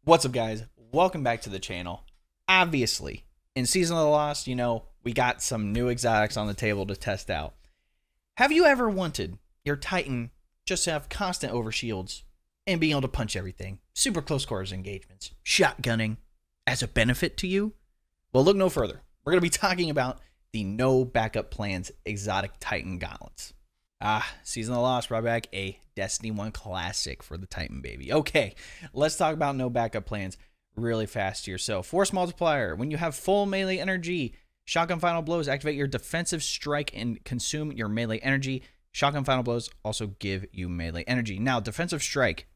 What's up, guys? Welcome back to the channel. Obviously, in Season of the Lost, we got some new exotics on the table to test out. Have you ever wanted your Titan just to have constant overshields and being able to punch everything, super close quarters engagements, shotgunning as a benefit to you? Well, look no further. We're going to be talking about the No Backup Plans exotic Titan Gauntlets. Season of the Lost brought back a Destiny 1 classic for the Titan, baby. Okay, let's talk about no backup plans really fast here. So, Force Multiplier. When you have full melee energy, Shotgun Final Blows activate your defensive strike and consume your melee energy. Shotgun Final Blows also give you melee energy. Now, Defensive Strike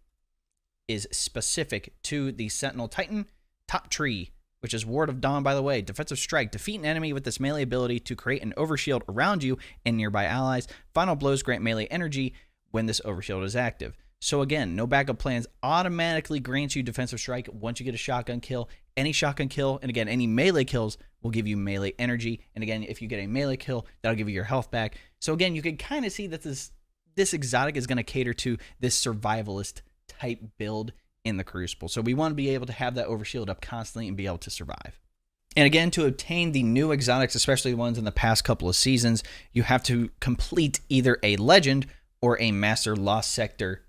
is specific to the Sentinel Titan Top Tree, which is Ward of Dawn, by the way. Defensive Strike. Defeat an enemy with this melee ability to create an overshield around you and nearby allies. Final Blows grant melee energy when this overshield is active. So again, no backup plans automatically grants you Defensive Strike once you get a shotgun kill. Any shotgun kill, and again, any melee kills will give you melee energy. And again, if you get a melee kill, that'll give you your health back. So again, you can kind of see that this exotic is going to cater to this survivalist type build in the Crucible. So we want to be able to have that overshield up constantly and be able to survive. And again, to obtain the new exotics, especially the ones in the past couple of seasons, you have to complete either a legend or a Master Lost Sector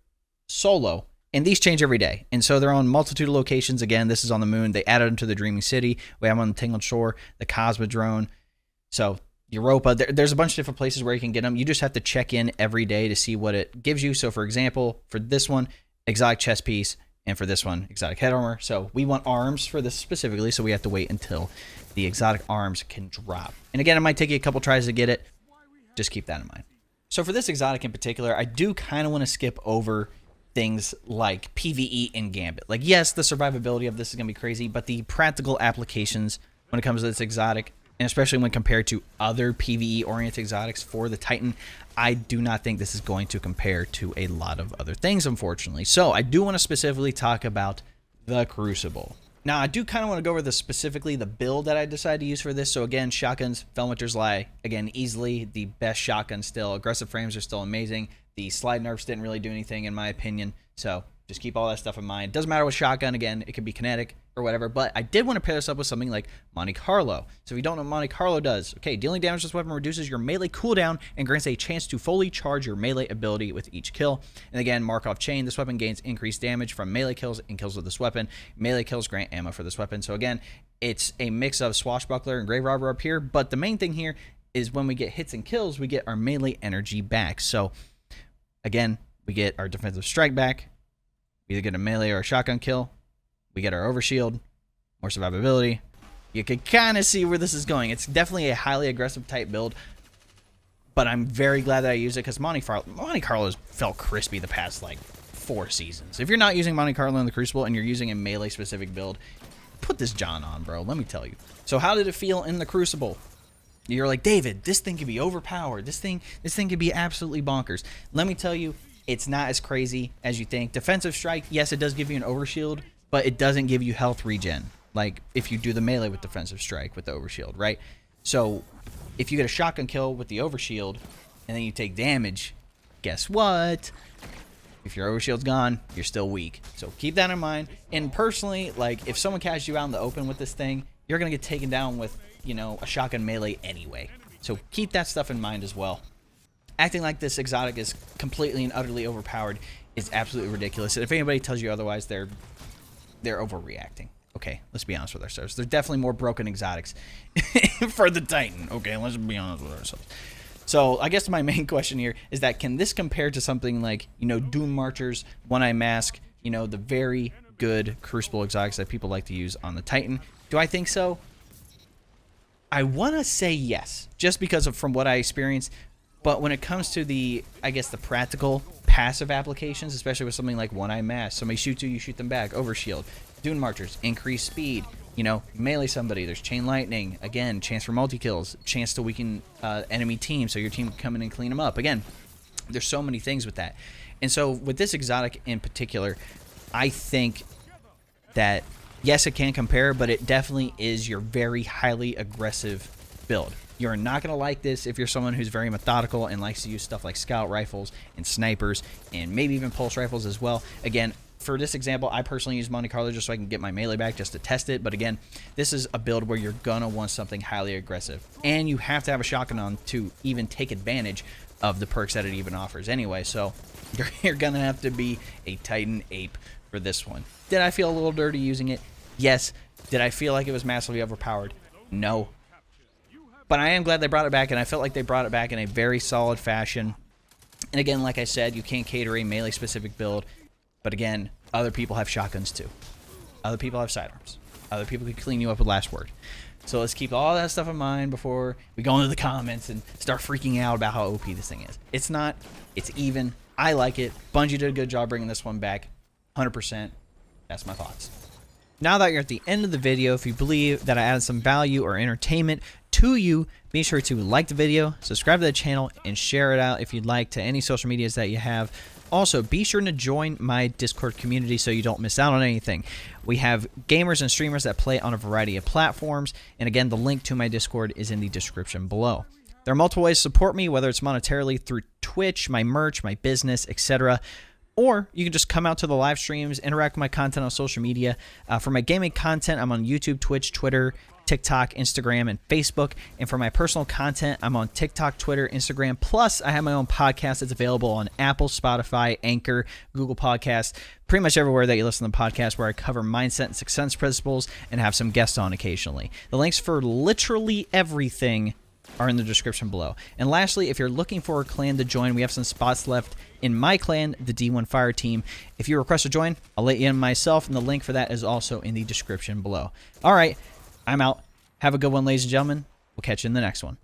solo. And these change every day. And so they're on multitude of locations. Again, this is on the moon. They added them to the Dreaming City. We have them on the Tangled Shore, the Cosmodrome. So Europa, there's a bunch of different places where you can get them. You just have to check in every day to see what it gives you. So for example, for this one, exotic chest piece. And for this one, exotic head armor. So we want arms for this specifically, so we have to wait until the exotic arms can drop. And again, it might take you a couple tries to get it. Just keep that in mind. So for this exotic in particular, I do kind of want to skip over things like PvE and Gambit. Like, yes, the survivability of this is going to be crazy, but the practical applications when it comes to this exotic, and especially when compared to other PvE-oriented exotics for the Titan, I do not think this is going to compare to a lot of other things, unfortunately. So I do want to specifically talk about the Crucible. Now, I do kind of want to go over specifically the build that I decided to use for this. So again, shotguns, Felminter's Lie, again, easily the best shotgun still. Aggressive frames are still amazing. The slide nerfs didn't really do anything, in my opinion. So just keep all that stuff in mind. Doesn't matter what shotgun, again, it could be kinetic or whatever, but I did want to pair this up with something like Monte Carlo. So if you don't know what Monte Carlo does, okay, dealing damage to this weapon reduces your melee cooldown and grants a chance to fully charge your melee ability with each kill. And again, Markov Chain, this weapon gains increased damage from melee kills and kills with this weapon. Melee kills grant ammo for this weapon. So again, it's a mix of Swashbuckler and Grave Robber up here, but the main thing here is when we get hits and kills, we get our melee energy back. So again, we get our defensive strike back. We either get a melee or a shotgun kill. We get our overshield, more survivability. You can kind of see where this is going. It's definitely a highly aggressive type build, but I'm very glad that I used it because Monte Carlo's felt crispy the past like 4 seasons. If you're not using Monte Carlo in the Crucible and you're using a melee specific build, put this John on, bro. Let me tell you. So how did it feel in the Crucible? You're like, David, this thing could be overpowered. This thing could be absolutely bonkers. Let me tell you, it's not as crazy as you think. Defensive Strike, yes, it does give you an overshield, but it doesn't give you health regen, like if you do the melee with Defensive Strike with the overshield, right? So if you get a shotgun kill with the overshield and then you take damage, guess what? If your overshield's gone, you're still weak. So keep that in mind. And personally, like if someone catches you out in the open with this thing, you're going to get taken down with, a shotgun melee anyway. So keep that stuff in mind as well. Acting like this exotic is completely and utterly overpowered is absolutely ridiculous. And if anybody tells you otherwise, they're overreacting. Okay, let's be honest with ourselves. There's definitely more broken exotics for the Titan. Okay, let's be honest with ourselves. So I guess my main question here is that can this compare to something like, Doom Marchers, One Eye Mask, the very good Crucible exotics that people like to use on the Titan? Do I think so? I want to say yes, just because of from what I experienced. But when it comes to the practical passive applications, especially with something like One Eye Mask, somebody shoots you, you shoot them back, overshield, Dune Marchers, increased speed, melee somebody, there's Chain Lightning, again, chance for multi-kills, chance to weaken enemy team, so your team can come in and clean them up. Again, there's so many things with that. And so with this exotic in particular, I think that, yes, it can compare, but it definitely is your very highly aggressive build. You're not going to like this if you're someone who's very methodical and likes to use stuff like scout rifles and snipers and maybe even pulse rifles as well. Again, for this example, I personally use Monte Carlo just so I can get my melee back just to test it. But again, this is a build where you're going to want something highly aggressive. And you have to have a shotgun on to even take advantage of the perks that it even offers anyway. So you're going to have to be a Titan ape for this one. Did I feel a little dirty using it? Yes. Did I feel like it was massively overpowered? No. But I am glad they brought it back, and I felt like they brought it back in a very solid fashion. And again, like I said, you can't cater a melee-specific build. But again, other people have shotguns too. Other people have sidearms. Other people can clean you up with last word. So let's keep all that stuff in mind before we go into the comments and start freaking out about how OP this thing is. It's not. It's even. I like it. Bungie did a good job bringing this one back. 100%. That's my thoughts. Now that you're at the end of the video, if you believe that I added some value or entertainment to you, be sure to like the video, subscribe to the channel, and share it out if you'd like to any social medias that you have. Also, be sure to join my Discord community so you don't miss out on anything. We have gamers and streamers that play on a variety of platforms, and again, the link to my Discord is in the description below. There are multiple ways to support me, whether it's monetarily through Twitch, my merch, my business, etc., or you can just come out to the live streams, interact with my content on social media. For my gaming content, I'm on YouTube, Twitch, Twitter, TikTok, Instagram, and Facebook. And for my personal content, I'm on TikTok, Twitter, Instagram. Plus, I have my own podcast that's available on Apple, Spotify, Anchor, Google Podcasts, pretty much everywhere that you listen to podcasts, where I cover mindset and success principles and have some guests on occasionally. The links for literally everything are in the description below. And lastly, if you're looking for a clan to join, we have some spots left in my clan, the D1 Fire Team. If you request to join, I'll let you in myself, and the link for that is also in the description below. All right, I'm out. Have a good one, ladies and gentlemen. We'll catch you in the next one.